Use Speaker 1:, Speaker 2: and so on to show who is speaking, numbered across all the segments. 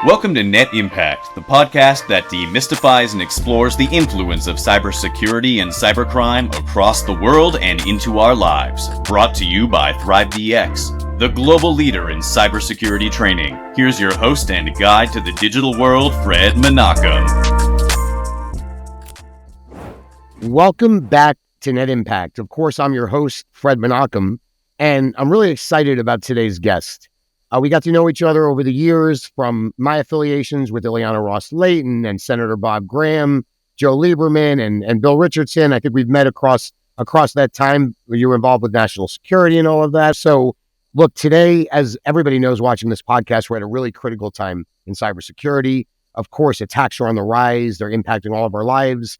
Speaker 1: Welcome to Net Impact, the podcast that demystifies and explores the influence of cybersecurity and cybercrime across the world and into our lives. Brought to you by ThriveDX, the global leader in cybersecurity training. Here's your host and guide to the digital world, Fred Menachem.
Speaker 2: Welcome back to Net Impact. Of course, I'm your host, Fred Menachem, and I'm really excited about today's guest. We got to know each other over the years from my affiliations with Ileana Ros-Lehtinen and Senator Bob Graham, Joe Lieberman, and Bill Richardson. I think we've met across that time. You were involved with national security and all of that. So look, today, as everybody knows watching this podcast, we're at a really critical time in cybersecurity. Of course, attacks are on the rise. They're impacting all of our lives.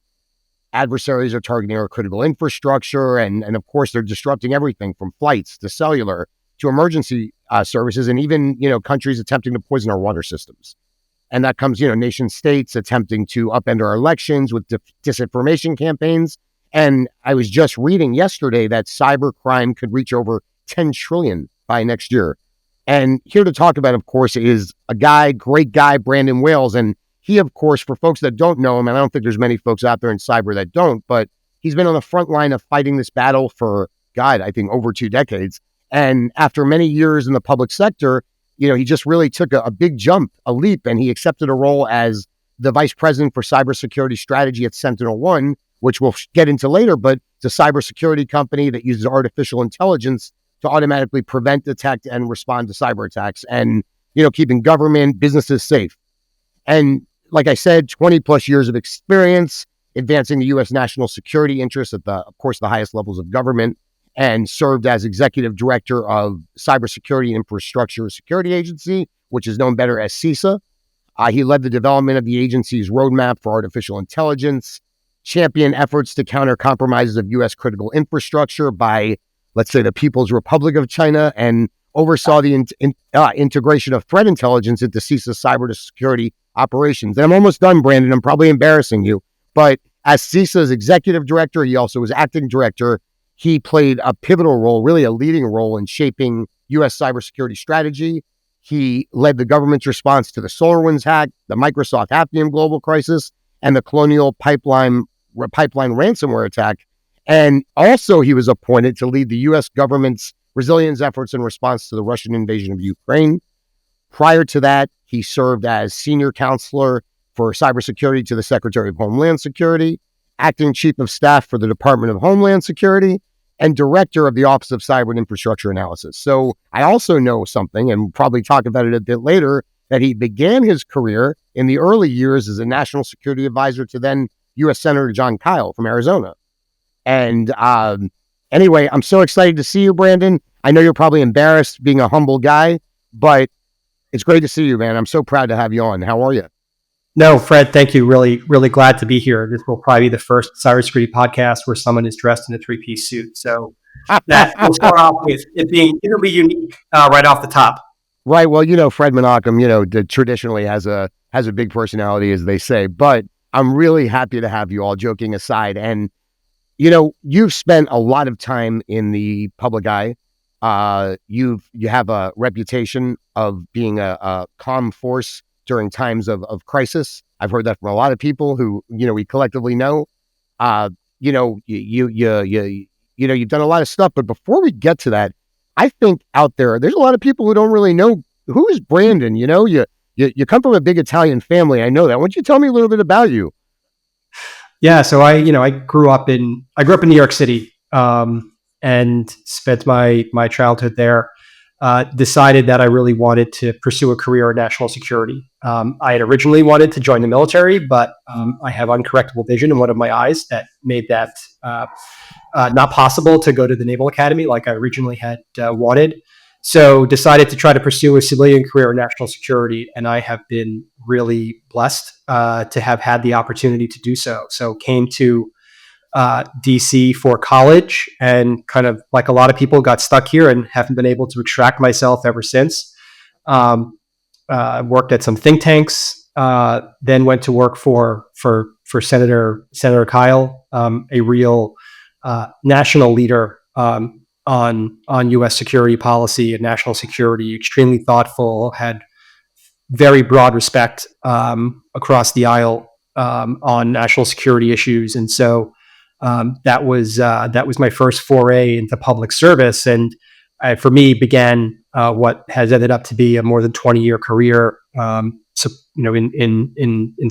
Speaker 2: Adversaries are targeting our critical infrastructure. And of course, they're disrupting everything from flights to cellular to emergency services, and even, countries attempting to poison our water systems. And that comes, nation states attempting to upend our elections with disinformation campaigns. And I was just reading yesterday that cybercrime could reach over 10 trillion by next year. And here to talk about, of course, is great guy, Brandon Wales. And he, of course, for folks that don't know him, and I don't think there's many folks out there in cyber that don't, but he's been on the front line of fighting this battle for, I think over 2 decades. And after many years in the public sector, he just really took a big jump, a leap, and he accepted a role as the vice president for cybersecurity strategy at SentinelOne, which we'll get into later, but it's a cybersecurity company that uses artificial intelligence to automatically prevent, detect, and respond to cyber attacks and, keeping government, businesses safe. And like I said, 20 plus years of experience advancing the U.S. national security interests at the highest levels of government, and served as executive director of Cybersecurity and Infrastructure Security Agency, which is known better as CISA. He led the development of the agency's roadmap for artificial intelligence, championed efforts to counter compromises of U.S. critical infrastructure by, let's say, the People's Republic of China, and oversaw the integration of threat intelligence into CISA's cybersecurity operations. And I'm almost done, Brandon. I'm probably embarrassing you. But as CISA's executive director, he also was acting director. He played a pivotal role, really a leading role in shaping U.S. cybersecurity strategy. He led the government's response to the SolarWinds hack, the Microsoft Hafnium global crisis, and the Colonial Pipeline ransomware attack. And also he was appointed to lead the U.S. government's resilience efforts in response to the Russian invasion of Ukraine. Prior to that, he served as senior counselor for cybersecurity to the Secretary of Homeland Security, acting chief of staff for the Department of Homeland Security, and director of the Office of Cyber and Infrastructure Analysis. So I also know something, and we'll probably talk about it a bit later, that he began his career in the early years as a national security advisor to then U.S. Senator John Kyle from Arizona. And anyway, I'm so excited to see you, Brandon. I know you're probably embarrassed being a humble guy, but it's great to see you, man. I'm so proud to have you on. How are you?
Speaker 3: No, Fred, thank you. Really, really glad to be here. This will probably be the first cybersecurity podcast where someone is dressed in a 3-piece suit. So that will start off with it'll be unique right off the top.
Speaker 2: Right. Well, Fred Menachem, traditionally has a big personality, as they say. But I'm really happy to have you, all joking aside. And you've spent a lot of time in the public eye. You have a reputation of being a calm force during times of crisis. I've heard that from a lot of people who, we collectively know. You've done a lot of stuff. But before we get to that, I think out there's a lot of people who don't really know who is Brandon. You come from a big Italian family. I know that. Why don't you tell me a little bit about you?
Speaker 3: Yeah. So I grew up in New York City, and spent my childhood there. Decided that I really wanted to pursue a career in national security. I had originally wanted to join the military, but I have uncorrectable vision in one of my eyes that made that not possible to go to the Naval Academy like I originally had wanted. So decided to try to pursue a civilian career in national security, and I have been really blessed to have had the opportunity to do so. So came to DC for college, and kind of like a lot of people got stuck here and haven't been able to extract myself ever since. Worked at some think tanks, then went to work for Senator Kyle, a real national leader on U.S. security policy and national security, extremely thoughtful, had very broad respect across the aisle on national security issues, and so that was my first foray into public service, and for me began what has ended up to be a more than 20-year career, in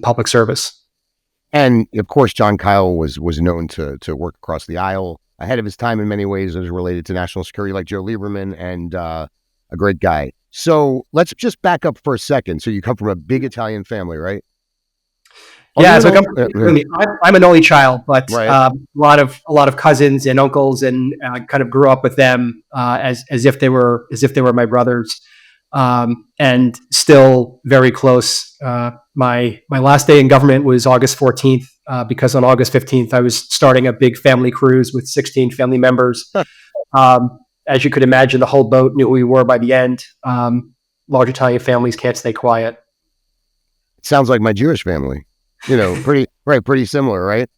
Speaker 3: public service.
Speaker 2: And of course, John Kyle was known to work across the aisle ahead of his time in many ways as related to national security, like Joe Lieberman, and a great guy. So let's just back up for a second. So you come from a big Italian family, right?
Speaker 3: Yeah, so I'm an only child, but
Speaker 2: right.
Speaker 3: A lot of cousins and uncles, and kind of grew up with them as if they were my brothers, and still very close. My last day in government was August 14th, because on August 15th I was starting a big family cruise with 16 family members. As you could imagine, the whole boat knew who we were by the end. Large Italian families can't stay quiet.
Speaker 2: Sounds like my Jewish family. Pretty similar, right?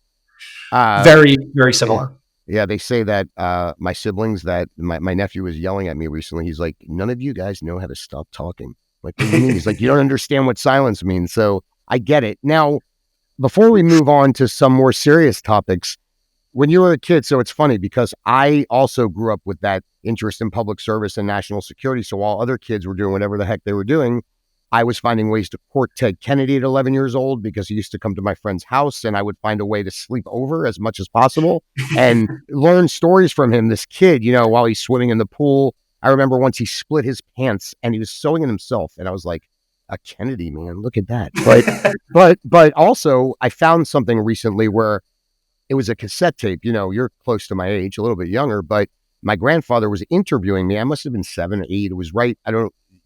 Speaker 3: Very, very similar.
Speaker 2: Yeah, they say that my siblings, that my nephew was yelling at me recently. He's like, none of you guys know how to stop talking. Like, what do you mean? He's like, you don't understand what silence means. So I get it. Now, before we move on to some more serious topics, when you were a kid, so it's funny because I also grew up with that interest in public service and national security. So while other kids were doing whatever the heck they were doing, I was finding ways to court Ted Kennedy at 11 years old because he used to come to my friend's house, and I would find a way to sleep over as much as possible and learn stories from him. This kid, while he's swimming in the pool, I remember once he split his pants and he was sewing it himself. And I was like, a Kennedy, man, look at that. But also I found something recently where it was a cassette tape. You're close to my age, a little bit younger, but my grandfather was interviewing me. I must have been 7 or 8. It was right.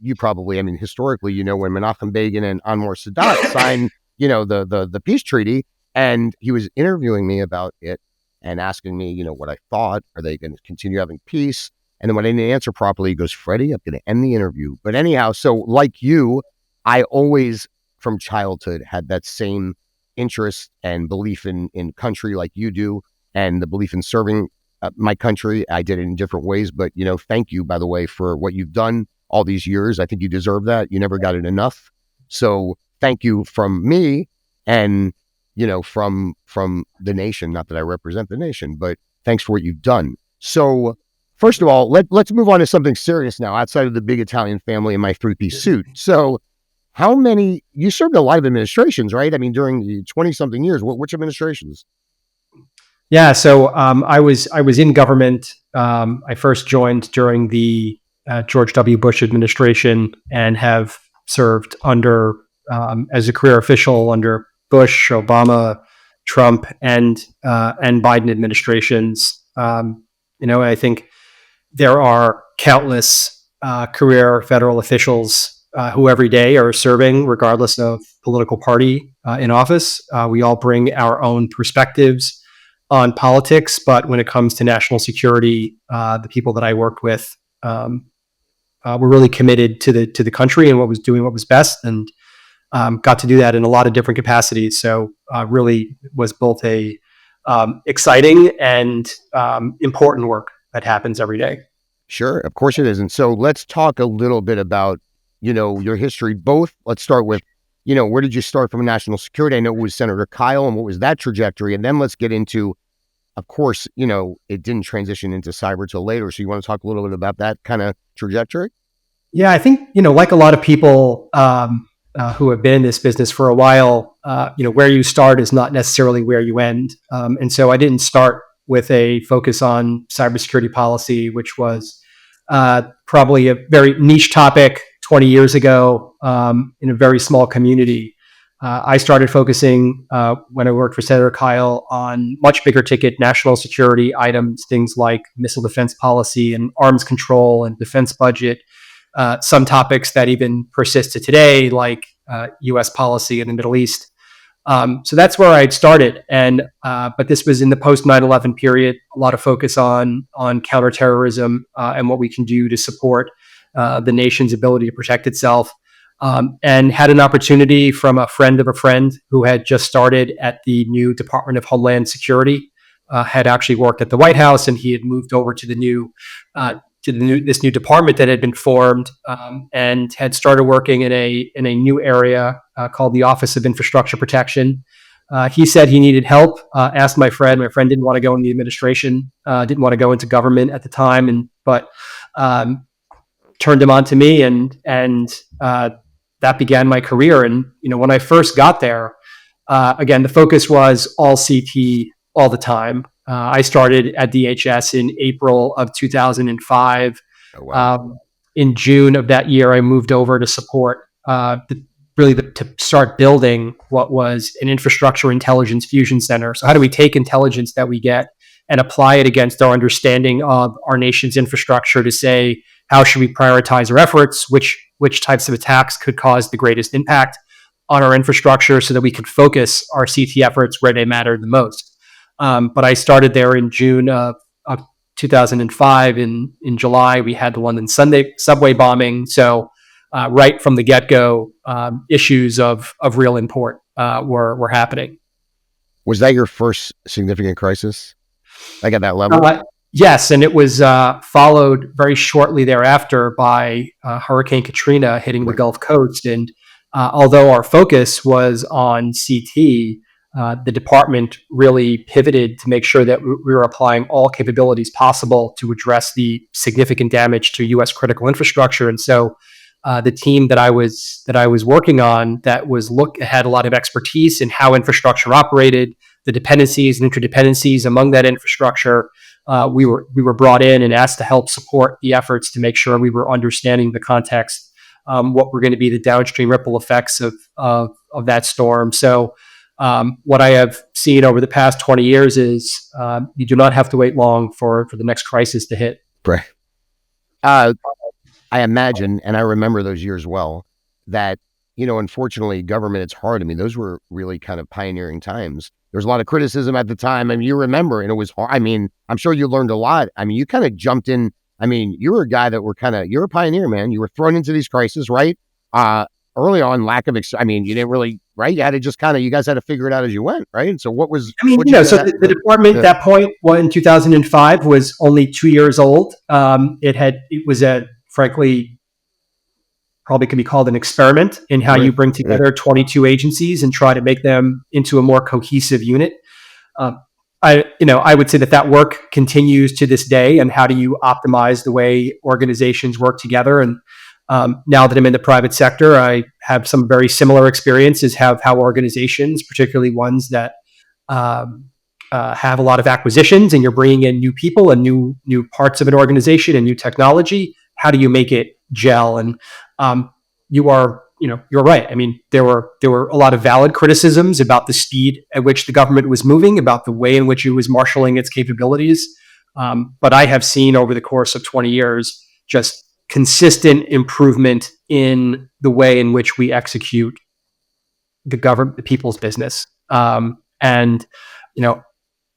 Speaker 2: You probably, historically, when Menachem Begin and Anwar Sadat signed, the peace treaty, and he was interviewing me about it and asking me, what I thought. Are they going to continue having peace? And then when I didn't answer properly, he goes, Freddie, I'm going to end the interview. But anyhow, so like you, I always from childhood had that same interest and belief in country like you do, and the belief in serving my country. I did it in different ways, but, thank you, by the way, for what you've done all these years. I think you deserve that. You never got it enough. So thank you from me and, from the nation, not that I represent the nation, but thanks for what you've done. So first of all, let's move on to something serious now outside of the big Italian family and my 3-piece suit. So you served a lot of administrations, right? During the 20-something years, which administrations?
Speaker 3: Yeah. So I was in government. I first joined during the George W. Bush administration and have served under as a career official under Bush, Obama, Trump, and Biden administrations. I think there are countless career federal officials who every day are serving, regardless of political party in office. We all bring our own perspectives on politics, but when it comes to national security, the people that I worked with were really committed to the country and what was best, and got to do that in a lot of different capacities. So really was both a exciting and important work that happens every day.
Speaker 2: Sure, of course it is. And so let's talk a little bit about your history. Both, let's start with where did you start from national security? I know it was Senator Kyle, and what was that trajectory? And then let's get into, of course, it didn't transition into cyber till later. So you want to talk a little bit about that kind of trajectory?
Speaker 3: Yeah, I think, like a lot of people who have been in this business for a while, where you start is not necessarily where you end. And so I didn't start with a focus on cybersecurity policy, which was probably a very niche topic 20 years ago in a very small community. I started focusing when I worked for Senator Kyle on much bigger ticket national security items, things like missile defense policy and arms control and defense budget, some topics that even persist to today, like U.S. policy in the Middle East. So that's where I had started. But this was in the post 9/11 period, a lot of focus on counterterrorism and what we can do to support the nation's ability to protect itself. And had an opportunity from a friend of a friend who had just started at the new Department of Homeland Security, had actually worked at the White House, and he had moved over to the new this new department that had been formed, and had started working in a new area called the Office of Infrastructure Protection. He said he needed help. Asked my friend. My friend didn't want to go into the administration, didn't want to go into government at the time, but turned him on to me, and that began my career. And when I first got there, again, the focus was all CT all the time. I started at DHS in April of 2005.
Speaker 2: Oh, wow.
Speaker 3: In June of that year, I moved over to support to start building what was an infrastructure intelligence fusion center. So how do we take intelligence that we get and apply it against our understanding of our nation's infrastructure to say, how should we prioritize our efforts? Which types of attacks could cause the greatest impact on our infrastructure so that we could focus our CT efforts where they matter the most. But I started there in June of 2005. In July, we had the London subway bombing. So right from the get-go, issues of real import were happening.
Speaker 2: Was that your first significant crisis? Like at that level?
Speaker 3: Yes, and it was followed very shortly thereafter by Hurricane Katrina hitting the Gulf Coast. And although our focus was on CT, the department really pivoted to make sure that we were applying all capabilities possible to address the significant damage to U.S. critical infrastructure. And so the team that I was working on had a lot of expertise in how infrastructure operated, the dependencies and interdependencies among that infrastructure. We were brought in and asked to help support the efforts to make sure we were understanding the context, what were going to be the downstream ripple effects of that storm. So what I have seen over the past 20 years is you do not have to wait long for the next crisis to hit.
Speaker 2: Right. I imagine, and I remember those years well, that, unfortunately, government, it's hard. I mean, those were really kind of pioneering times. There was a lot of criticism at the time. I mean, you remember, and it was hard. I mean, I'm sure you learned a lot. I mean, you kind of jumped in. I mean, you were a guy that you're a pioneer, man. You were thrown into these crises, right? Early on, you didn't really, right? You had to just you guys had to figure it out as you went, right? And so
Speaker 3: the department at that point, in 2005, was only 2 years old. It was frankly, probably can be called an experiment in how you bring together 22 agencies and try to make them into a more cohesive unit. I would say that work continues to this day. And how do you optimize the way organizations work together? And now that I'm in the private sector, I have some very similar experiences. How organizations, particularly ones that have a lot of acquisitions, and you're bringing in new people and new parts of an organization and new technology. How do you make it gel? And you're right. I mean, there were a lot of valid criticisms about the speed at which the government was moving, about the way in which it was marshaling its capabilities. But I have seen over the course of 20 years just consistent improvement in the way in which we execute the people's business. And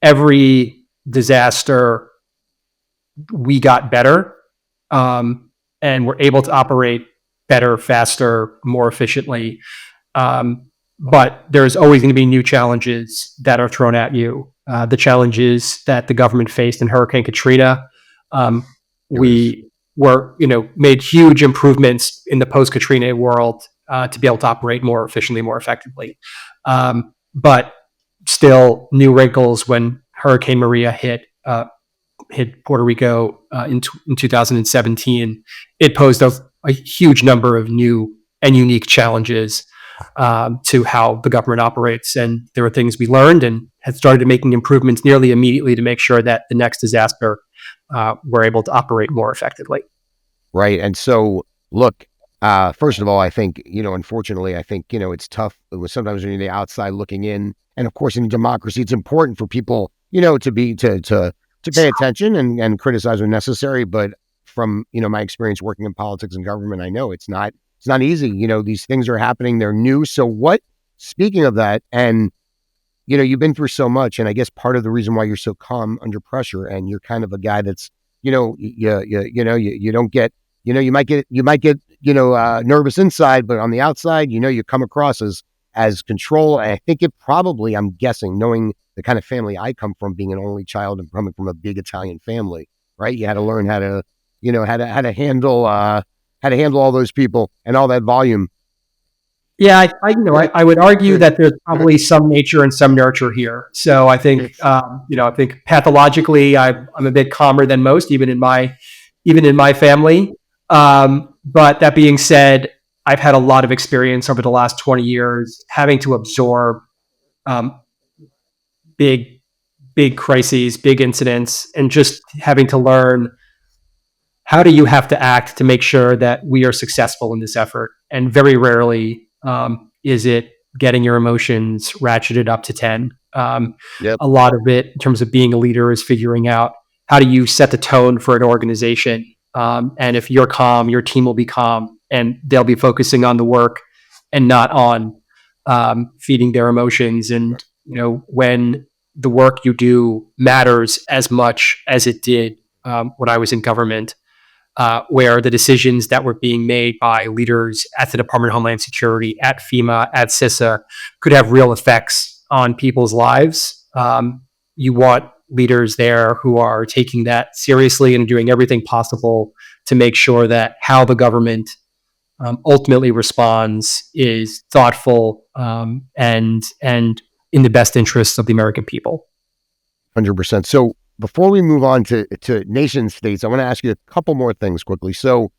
Speaker 3: every disaster, we got better. And we're able to operate better, faster, more efficiently. But there's always going to be new challenges that are thrown at you. The challenges that the government faced in Hurricane Katrina, we made huge improvements in the post-Katrina world to be able to operate more efficiently, more effectively. But still new wrinkles when Hurricane Maria hit Puerto Rico in 2017. It posed a huge number of new and unique challenges to how the government operates. And there were things we learned and had started making improvements nearly immediately to make sure that the next disaster we're able to operate more effectively.
Speaker 2: Right. And so, look, first of all, I think, unfortunately, it's tough. Sometimes when you're the outside looking in, and of course, in democracy, it's important for people, to pay attention and criticize when necessary. But from, my experience working in politics and government, I know it's not easy. These things are happening. They're new. So speaking of that, and, you've been through so much, and I guess part of the reason why you're so calm under pressure, and you're kind of a guy that's, you don't get, you might get, nervous inside, but on the outside, you come across as control. And I think I'm guessing, knowing the kind of family I come from, being an only child and coming from a big Italian family, right? You had to learn how to, how to handle all those people and all that volume.
Speaker 3: Yeah, I would argue that there's probably some nature and some nurture here. So I think, I think pathologically, I'm a bit calmer than most, even in my family. But that being said, I've had a lot of experience over the last 20 years having to absorb big, big crises, big incidents, and just having to learn how do you have to act to make sure that we are successful in this effort. And very rarely is it getting your emotions ratcheted up to 10.
Speaker 2: Yep.
Speaker 3: A lot of it, in terms of being a leader, is figuring out how do you set the tone for an organization. And if you're calm, your team will be calm, and they'll be focusing on the work and not on feeding their emotions. And when the work you do matters as much as it did when I was in government, where the decisions that were being made by leaders at the Department of Homeland Security, at FEMA, at CISA, could have real effects on people's lives. You want leaders there who are taking that seriously and doing everything possible to make sure that how the government ultimately responds is thoughtful and in the best interests of the American people.
Speaker 2: 100%. So before we move on to nation states, I want to ask you a couple more things quickly. So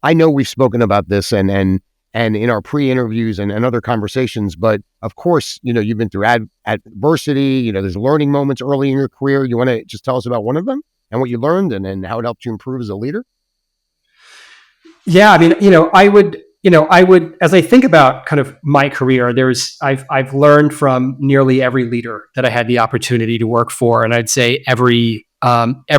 Speaker 2: I know we've spoken about this and in our pre-interviews and other conversations, but of course, you've been through adversity, there's learning moments early in your career. You want to just tell us about one of them and what you learned and how it helped you improve as a leader?
Speaker 3: Yeah, I mean, I would, as I think about kind of my career, I've learned from nearly every leader that I had the opportunity to work for, and I'd say every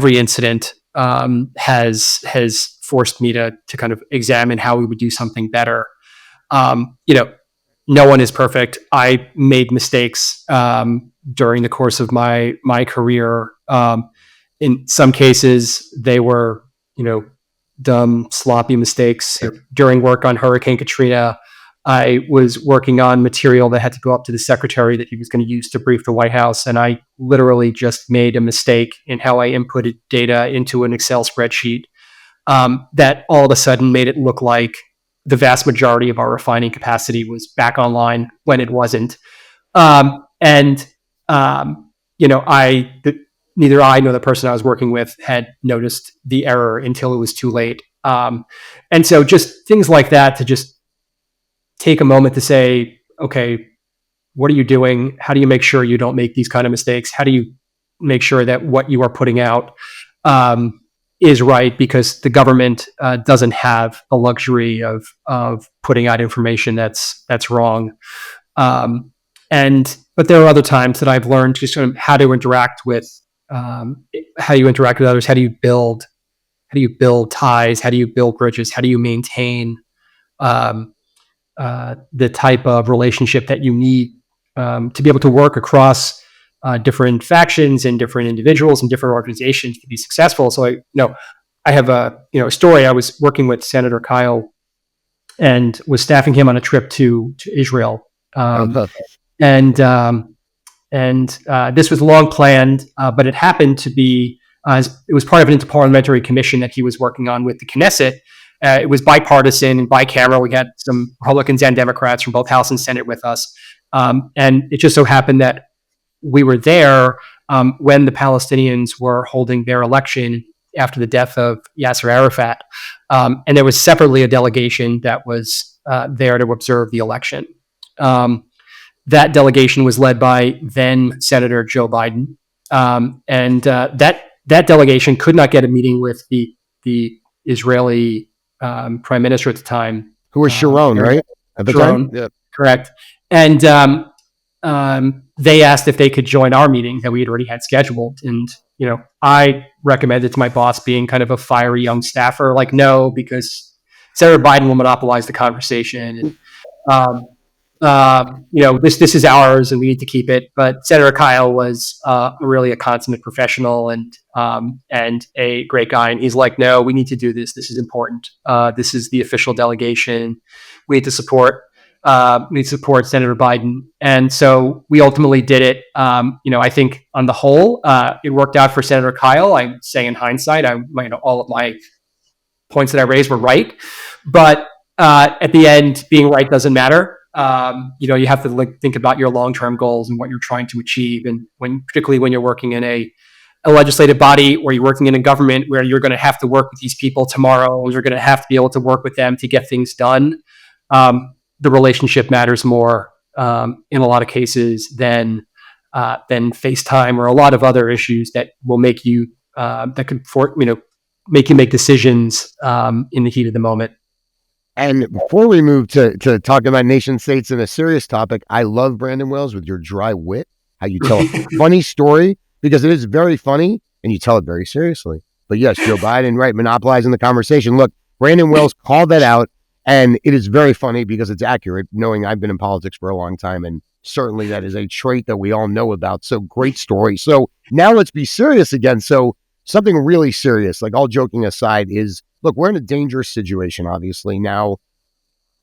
Speaker 3: incident has forced me to kind of examine how we would do something better. No one is perfect. I made mistakes during the course of my career. In some cases, they were, dumb, sloppy mistakes. During work on Hurricane Katrina, I was working on material that had to go up to the secretary that he was going to use to brief the White House. And I literally just made a mistake in how I inputted data into an Excel spreadsheet that all of a sudden made it look like the vast majority of our refining capacity was back online when it wasn't. Neither I nor the person I was working with had noticed the error until it was too late. And so just things like that, to just take a moment to say, okay, what are you doing? How do you make sure you don't make these kind of mistakes? How do you make sure that what you are putting out is right? Because the government doesn't have the luxury of putting out information that's wrong. But there are other times that I've learned just sort of how to interact with how you interact with others, how do you build ties, how do you build bridges, how do you maintain the type of relationship that you need to be able to work across different factions and different individuals and different organizations to be successful. So I have a story. I was working with Senator Kyle and was staffing him on a trip to Israel. This was long planned, but it happened to be, it was part of an interparliamentary commission that he was working on with the Knesset. It was bipartisan and bicameral. We had some Republicans and Democrats from both House and Senate with us. And it just so happened that we were there when the Palestinians were holding their election after the death of Yasser Arafat. And there was separately a delegation that was there to observe the election. That delegation was led by then Senator Joe Biden. That delegation could not get a meeting with the Israeli prime minister at the time.
Speaker 2: Who was Sharon, right? At the
Speaker 3: Sharon,
Speaker 2: time? Yeah.
Speaker 3: Correct. And they asked if they could join our meeting that we had already had scheduled. And, I recommended to my boss, being kind of a fiery young staffer, like, no, because Senator Biden will monopolize the conversation. And, this is ours and we need to keep it. But Senator Kyle was really a consummate professional and a great guy. And he's like, no, we need to do this. This is important. This is the official delegation. We need to support Senator Biden. And so we ultimately did it. I think on the whole, it worked out for Senator Kyle. I say in hindsight, all of my points that I raised were right, but at the end, being right doesn't matter. You have to think about your long-term goals and what you're trying to achieve, and particularly when you're working in a legislative body or you're working in a government where you're going to have to work with these people tomorrow, you're going to have to be able to work with them to get things done. The relationship matters more in a lot of cases than FaceTime or a lot of other issues that will make you make you make decisions in the heat of the moment.
Speaker 2: And before we move to talking about nation states and a serious topic, I love Brandon Wells with your dry wit, how you tell a funny story, because it is very funny and you tell it very seriously. But yes, Joe Biden, right, monopolizing the conversation. Look, Brandon Wells called that out, and it is very funny because it's accurate, knowing I've been in politics for a long time, and certainly that is a trait that we all know about. So great story. So now let's be serious again. So something really serious, like all joking aside, is, look, we're in a dangerous situation, obviously. Now,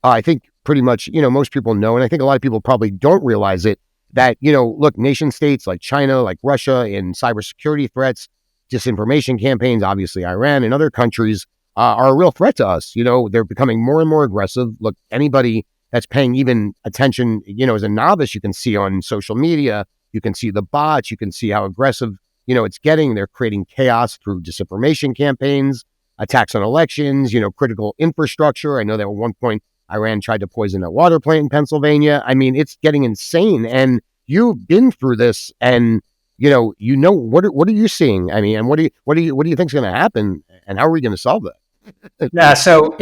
Speaker 2: I think pretty much, most people know, and I think a lot of people probably don't realize it, that, look, nation states like China, like Russia, in cybersecurity threats, disinformation campaigns, obviously Iran and other countries are a real threat to us. They're becoming more and more aggressive. Look, anybody that's paying even attention, as a novice, you can see on social media, you can see the bots, you can see how aggressive, it's getting. They're creating chaos through disinformation campaigns, attacks on elections, critical infrastructure. I know that at one point Iran tried to poison a water plant in Pennsylvania. I mean, it's getting insane. And you've been through this, and what are you seeing? I mean, and what do you think is going to happen, and how are we going to solve that?
Speaker 3: Yeah, so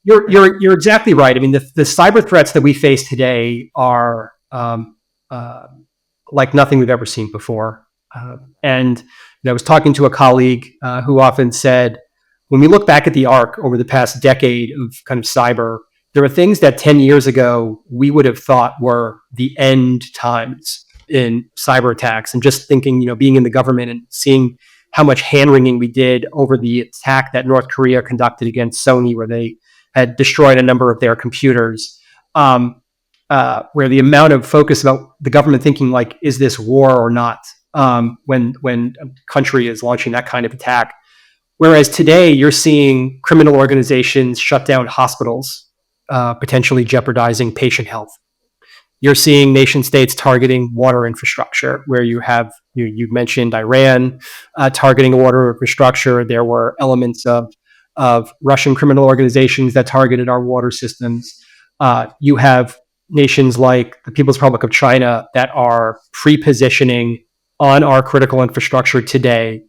Speaker 3: you're exactly right. I mean, the cyber threats that we face today are like nothing we've ever seen before. And I was talking to a colleague who often said, when we look back at the arc over the past decade of kind of cyber, there are things that 10 years ago we would have thought were the end times in cyber attacks. And just thinking, being in the government and seeing how much hand-wringing we did over the attack that North Korea conducted against Sony, where they had destroyed a number of their computers, where the amount of focus about the government thinking, like, is this war or not, when a country is launching that kind of attack. Whereas today, you're seeing criminal organizations shut down hospitals, potentially jeopardizing patient health. You're seeing nation states targeting water infrastructure, where you mentioned Iran targeting water infrastructure. There were elements of Russian criminal organizations that targeted our water systems. You have nations like the People's Republic of China that are pre-positioning on our critical infrastructure today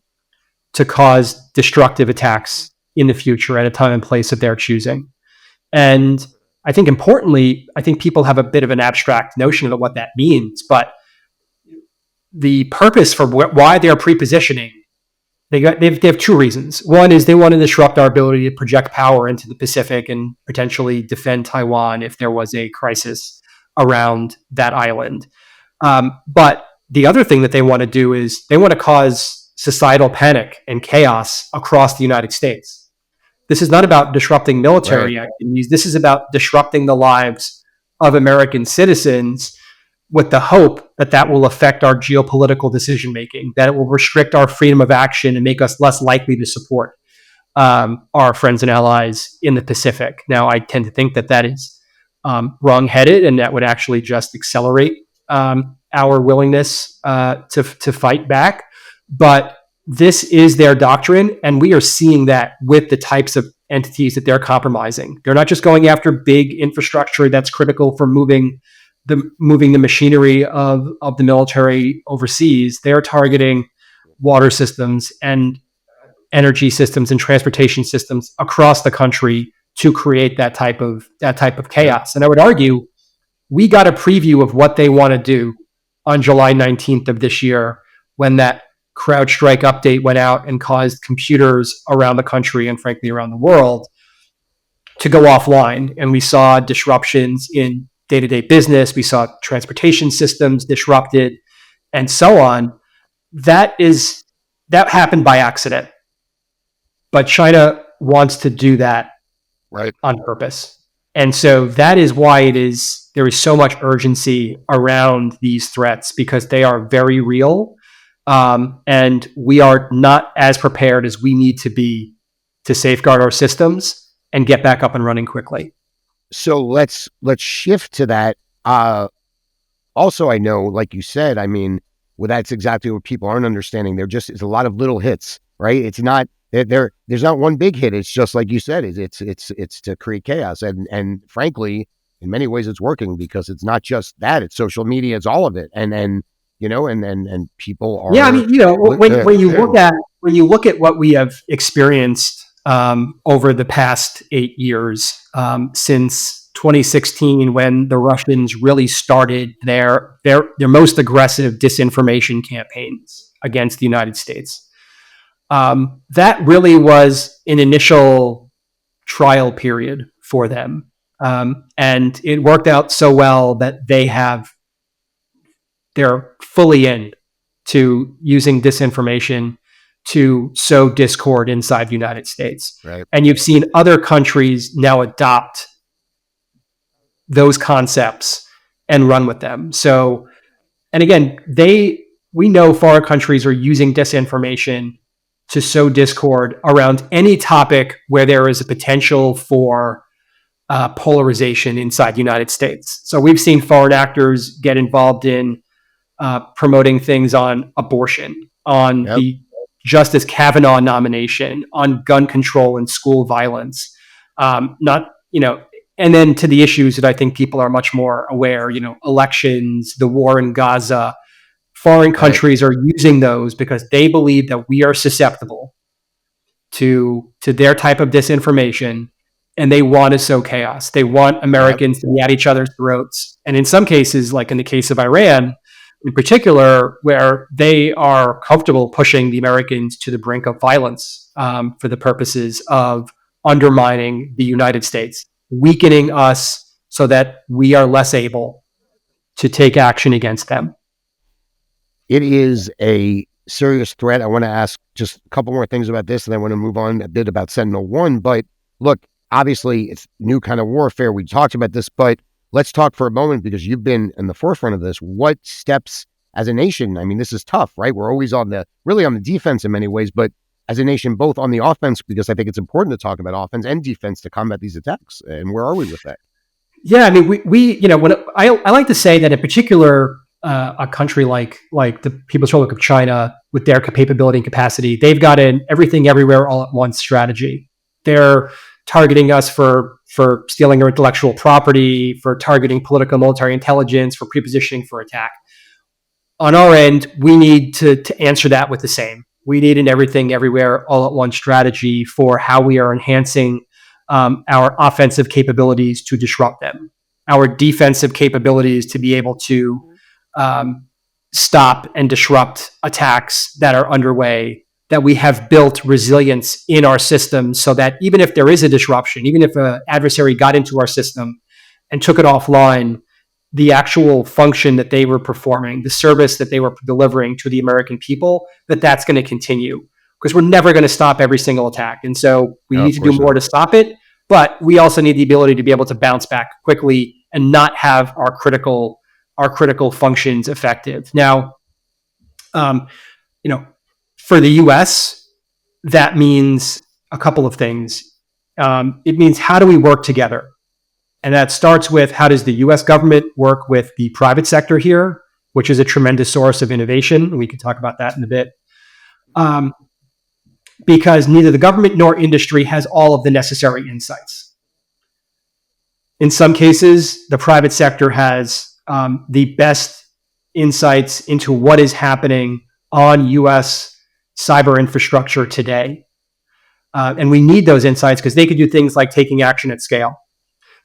Speaker 3: to cause destructive attacks in the future at a time and place of their choosing. And I think importantly, people have a bit of an abstract notion of what that means, but the purpose for why they're pre-positioning, they have two reasons. One is they want to disrupt our ability to project power into the Pacific and potentially defend Taiwan if there was a crisis around that island. But the other thing that they want to do is they want to cause societal panic and chaos across the United States. This is not about disrupting military activities. This is about disrupting the lives of American citizens, with the hope that that will affect our geopolitical decision-making, that it will restrict our freedom of action and make us less likely to support our friends and allies in the Pacific. Now, I tend to think that that is wrong-headed, and that would actually just accelerate our willingness to fight back. But this is their doctrine, and we are seeing that with the types of entities that they're compromising. They're not just going after big infrastructure that's critical for moving the machinery of the military overseas. They're targeting water systems and energy systems and transportation systems across the country to create that type of chaos. And I would argue we got a preview of what they want to do on July 19th of this year, when that CrowdStrike update went out and caused computers around the country and frankly around the world to go offline. And we saw disruptions in day-to-day business. We saw transportation systems disrupted and so on. That happened by accident. But China wants to do that on purpose. And so that is why there is so much urgency around these threats, because they are very real. And we are not as prepared as we need to be to safeguard our systems and get back up and running quickly.
Speaker 2: So let's shift to that. Also, I know, like you said, I mean, well, that's exactly what people aren't understanding. It's a lot of little hits, right? It's not there's not one big hit. It's just like you said, it's to create chaos. And frankly, in many ways it's working, because it's not just that, it's social media, it's all of it. And people are,
Speaker 3: yeah, I mean, when you look at what we have experienced over the past 8 years, since 2016, when the Russians really started their most aggressive disinformation campaigns against the United States. That really was an initial trial period for them. And it worked out so well that they're fully in to using disinformation to sow discord inside the United States.
Speaker 2: Right.
Speaker 3: And you've seen other countries now adopt those concepts and run with them. So, and again, we know foreign countries are using disinformation to sow discord around any topic where there is a potential for polarization inside the United States. So we've seen foreign actors get involved in promoting things on abortion, on the Justice Kavanaugh nomination, on gun control and school violence, and then to the issues that I think people are much more aware, elections, the war in Gaza. Foreign countries are using those because they believe that we are susceptible to their type of disinformation, and they want to sow chaos. They want Americans to be at each other's throats. And in some cases, like in the case of Iran in particular, where they are comfortable pushing the Americans to the brink of violence for the purposes of undermining the United States, weakening us so that we are less able to take action against them.
Speaker 2: It is a serious threat. I want to ask just a couple more things about this, and I want to move on a bit about SentinelOne. But look, obviously it's new kind of warfare. We talked about this, but let's talk for a moment, because you've been in the forefront of this. What steps as a nation? I mean, this is tough, right? We're always really on the defense in many ways, but as a nation, both on the offense, because I think it's important to talk about offense and defense to combat these attacks. And where are we with that?
Speaker 3: Yeah, I mean, we when I like to say that in particular, a country like the People's Republic of China, with their capability and capacity, they've got an everything everywhere all at once strategy. They're targeting us for stealing our intellectual property, for targeting political military intelligence, for prepositioning for attack. On our end, we need to answer that with the same. We need an everything everywhere all at once strategy for how we are enhancing our offensive capabilities to disrupt them, our defensive capabilities to be able to stop and disrupt attacks that are underway, that we have built resilience in our systems so that even if there is a disruption, even if an adversary got into our system and took it offline, the actual function that they were performing, the service that they were delivering to the American people, that's going to continue, because we're never going to stop every single attack. And so we need to do more to stop it, but we also need the ability to be able to bounce back quickly and not have our critical functions effective. Now, for the U.S., that means a couple of things. It means, how do we work together? And that starts with, how does the U.S. government work with the private sector here, which is a tremendous source of innovation. We can talk about that in a bit. Because neither the government nor industry has all of the necessary insights. In some cases, the private sector has the best insights into what is happening on U.S. cyber infrastructure today. And we need those insights because they could do things like taking action at scale.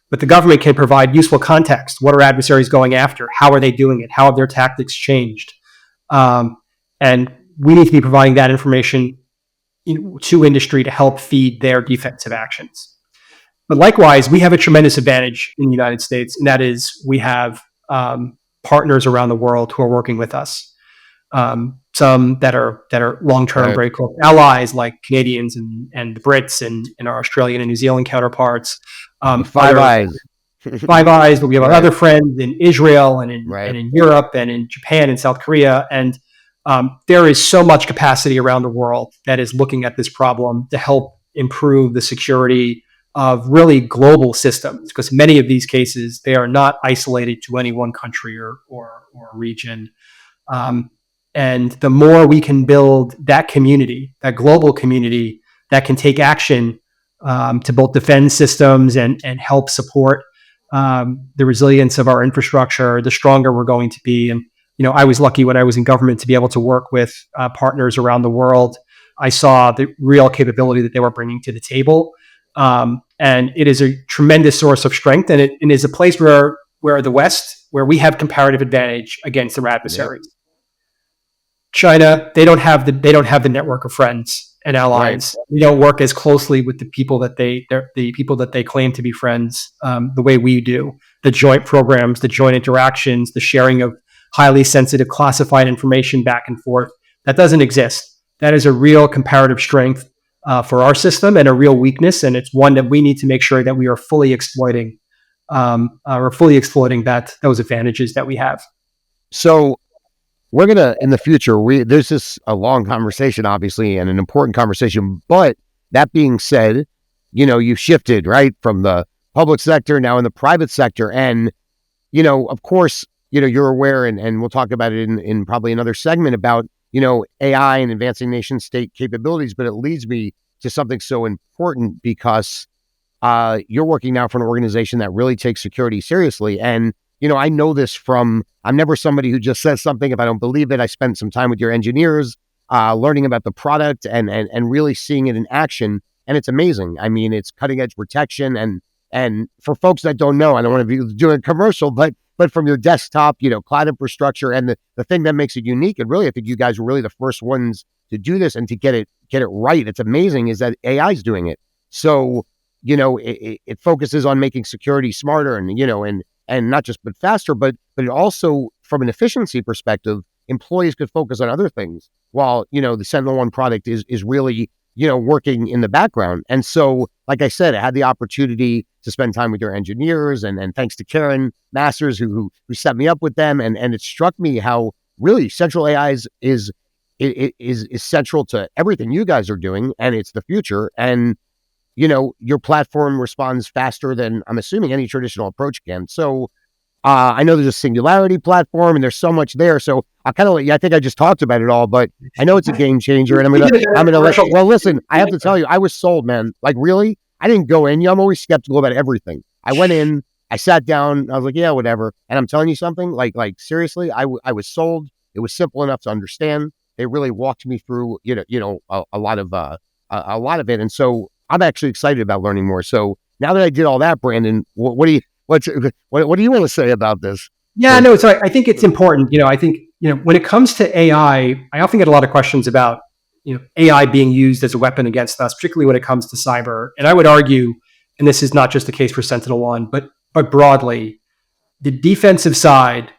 Speaker 3: But the government can provide useful context. What are adversaries going after? How are they doing it? How have their tactics changed? And we need to be providing that information to industry to help feed their defensive actions. But likewise, we have a tremendous advantage in the United States, and that is we have partners around the world who are working with us. Some that are long-term, very close allies, like Canadians and the Brits and our Australian and New Zealand counterparts.
Speaker 2: Five Eyes,
Speaker 3: but we have other friends in Israel and in Europe and in Japan and South Korea. And there is so much capacity around the world that is looking at this problem to help improve the security of really global systems, because many of these cases, they are not isolated to any one country or region. And the more we can build that community, that global community that can take action to both defend systems and help support the resilience of our infrastructure, the stronger we're going to be. And I was lucky when I was in government to be able to work with partners around the world. I saw the real capability that they were bringing to the table. And it is a tremendous source of strength. And it is a place where the West, where we have comparative advantage against their adversaries. Yeah. China, they don't have the network of friends and allies. Right. They don't work as closely with the people that they claim to be friends the way we do. The joint programs, the joint interactions, the sharing of highly sensitive classified information back and forth, that doesn't exist. That is a real comparative strength for our system and a real weakness, and it's one that we need to make sure that we are fully exploiting those advantages that we have.
Speaker 2: So we're gonna, in the future, there's this a long conversation, obviously, and an important conversation. But that being said, you've shifted right from the public sector now in the private sector, and of course, you're aware, and we'll talk about it in probably another segment about AI and advancing nation state capabilities. But it leads me to something so important, because you're working now for an organization that really takes security seriously. And I know this from, I'm never somebody who just says something if I don't believe it. I spent some time with your engineers, learning about the product and really seeing it in action. And it's amazing. I mean, it's cutting edge protection. And for folks that don't know, I don't want to be doing a commercial, but from your desktop, cloud infrastructure, and the thing that makes it unique, and really, I think you guys were really the first ones to do this and to get it right. It's amazing is that AI is doing it. So, it focuses on making security smarter and not just, but faster, but it also, from an efficiency perspective, employees could focus on other things while, the SentinelOne product is really, working in the background. And so, like I said, I had the opportunity to spend time with your engineers, and thanks to Karen Masters who set me up with them. And it struck me how really central AI is central to everything you guys are doing, and it's the future. And your platform responds faster than, I'm assuming, any traditional approach can. So I know there's a Singularity platform, and there's so much there. So I think I just talked about it all, but I know it's a game changer. And I'm gonna let you. Well, listen, I have to tell you, I was sold, man. Like, really, I didn't go in. I'm always skeptical about everything. I went in, I sat down, I was like, yeah, whatever. And I'm telling you something, like seriously, I was sold. It was simple enough to understand. They really walked me through, a lot of it, and so I'm actually excited about learning more. So now that I did all that, Brandon, what do you want to say about this?
Speaker 3: Yeah, no, so I think it's important. I think, when it comes to AI, I often get a lot of questions about, AI being used as a weapon against us, particularly when it comes to cyber. And I would argue, and this is not just the case for SentinelOne, but broadly, the defensive side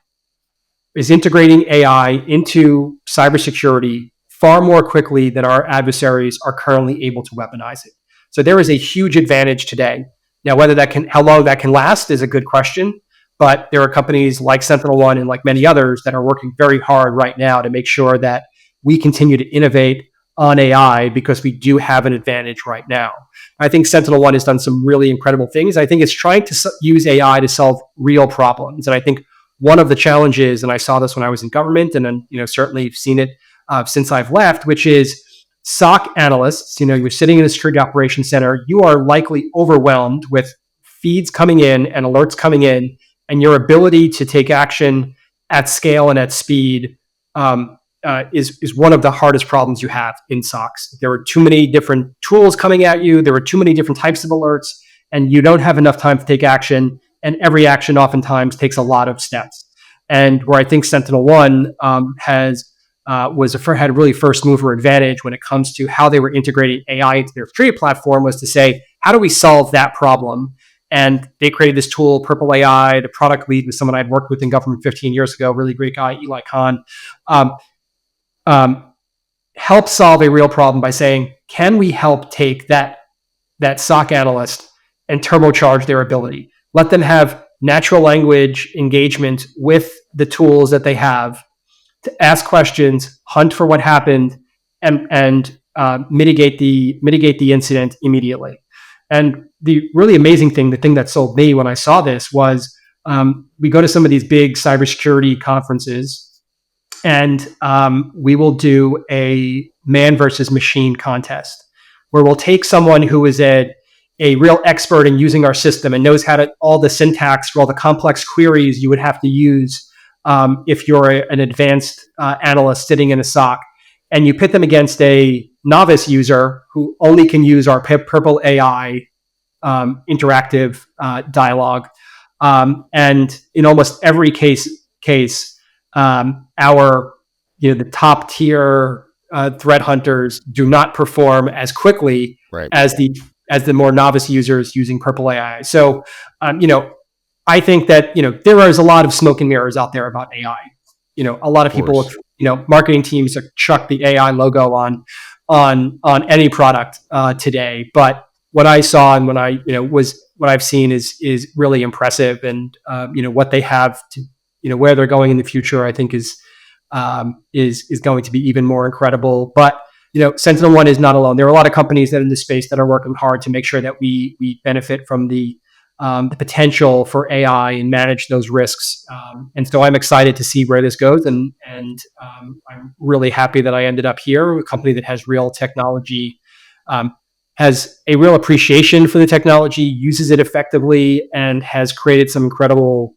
Speaker 3: is integrating AI into cybersecurity far more quickly than our adversaries are currently able to weaponize it. So there is a huge advantage today. Now, how long that can last is a good question, but there are companies like SentinelOne and like many others that are working very hard right now to make sure that we continue to innovate on AI, because we do have an advantage right now. I think SentinelOne has done some really incredible things. I think it's trying to use AI to solve real problems. And I think one of the challenges, and I saw this when I was in government, and then certainly seen it since I've left, which is SOC analysts. You're sitting in a security operations center, you are likely overwhelmed with feeds coming in and alerts coming in, and your ability to take action at scale and at speed is one of the hardest problems you have in SOCs. There are too many different tools coming at you. There are too many different types of alerts, and you don't have enough time to take action. And every action oftentimes takes a lot of steps. And where I think SentinelOne had a really first mover advantage when it comes to how they were integrating AI into their security platform, was to say, how do we solve that problem? And they created this tool, Purple AI. The product lead was someone I'd worked with in government 15 years ago, really great guy, Eli Khan. Help solve a real problem by saying, can we help take that SOC analyst and turbocharge their ability? Let them have natural language engagement with the tools that they have to ask questions, hunt for what happened, and mitigate the incident immediately. And the really amazing thing, the thing that sold me when I saw this was we go to some of these big cybersecurity conferences, and we will do a man versus machine contest where we'll take someone who is a real expert in using our system and knows how to all the syntax for all the complex queries you would have to use if you're an advanced analyst sitting in a SOC, and you pit them against a novice user who only can use our Purple AI interactive dialogue. And in almost every case, the top tier threat hunters do not perform as quickly as the more novice users using Purple AI. So, I think that, there is a lot of smoke and mirrors out there about AI. A lot of people, marketing teams have chucked the AI logo on any product today. But what I saw and what I've seen is really impressive. And, what they have to, where they're going in the future, I think is going to be even more incredible. But SentinelOne is not alone. There are a lot of companies that are in this space that are working hard to make sure that we benefit from the potential for AI and manage those risks. And so I'm excited to see where this goes. And I'm really happy that I ended up here, a company that has real technology, has a real appreciation for the technology, uses it effectively, and has created some incredible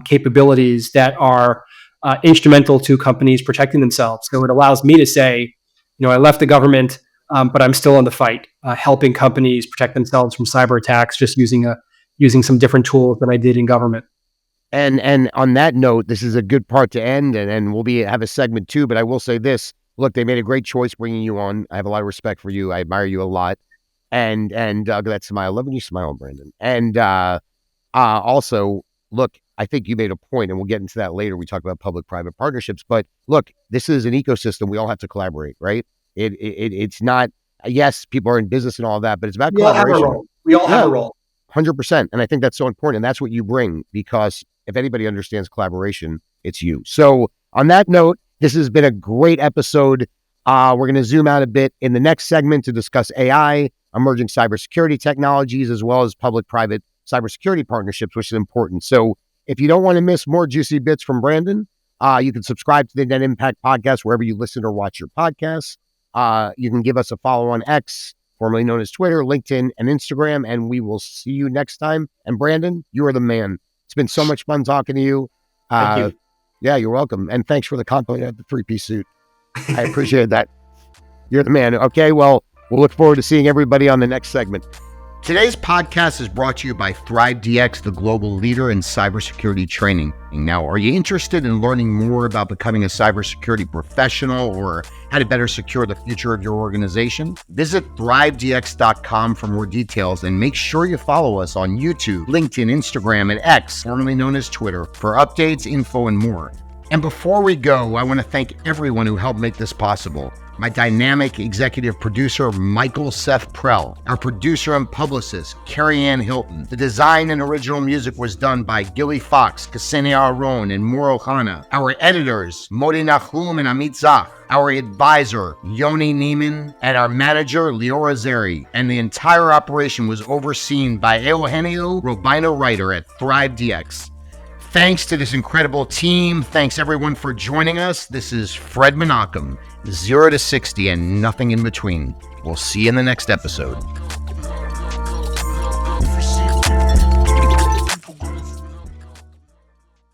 Speaker 3: capabilities that are instrumental to companies protecting themselves. So it allows me to say, I left the government, but I'm still in the fight, helping companies protect themselves from cyber attacks, just using some different tools than I did in government.
Speaker 2: And on that note, this is a good part to end, and we'll have a segment 2. But I will say this: look, they made a great choice bringing you on. I have a lot of respect for you. I admire you a lot. And that smile. I love when you smile, Brandon. And also, look, I think you made a point, and we'll get into that later. We talk about public-private partnerships, but look, this is an ecosystem. We all have to collaborate, right? It's not. Yes, people are in business and all that, but it's about collaboration.
Speaker 3: We all have a role.
Speaker 2: 100%. And I think that's so important. And that's what you bring, because if anybody understands collaboration, it's you. So on that note, this has been a great episode. We're going to zoom out a bit in the next segment to discuss AI, emerging cybersecurity technologies, as well as public-private cybersecurity partnerships, which is important. So if you don't want to miss more juicy bits from Brandon, you can subscribe to the Net Impact podcast wherever you listen or watch your podcasts. You can give us a follow on X, formerly known as Twitter, LinkedIn, and Instagram, and we will see you next time. And Brandon, you are the man. It's been so much fun talking to you.
Speaker 3: Thank you.
Speaker 2: Yeah, you're welcome. And thanks for the compliment of the 3-piece suit. I appreciate that. You're the man. Okay, well, we'll look forward to seeing everybody on the next segment. Today's podcast is brought to you by ThriveDX, the global leader in cybersecurity training. Now, are you interested in learning more about becoming a cybersecurity professional or how to better secure the future of your organization? Visit thrivedx.com for more details, and make sure you follow us on YouTube, LinkedIn, Instagram, and X, formerly known as Twitter, for updates, info, and more. And before we go, I want to thank everyone who helped make this possible. My dynamic executive producer, Michael Seth Prell, our producer and publicist, Carrie Ann Hilton. The design and original music was done by Gilly Fox, Ksenia Aron, and Moro Hana. Our editors, Modi Nahum and Amit Zach. Our advisor, Yoni Neiman, and our manager, Liora Zeri. And the entire operation was overseen by Eugenio Robino Writer at ThriveDX. Thanks to this incredible team. Thanks everyone for joining us. This is Fred Menachem, 0 to 60 and nothing in between. We'll see you in the next episode.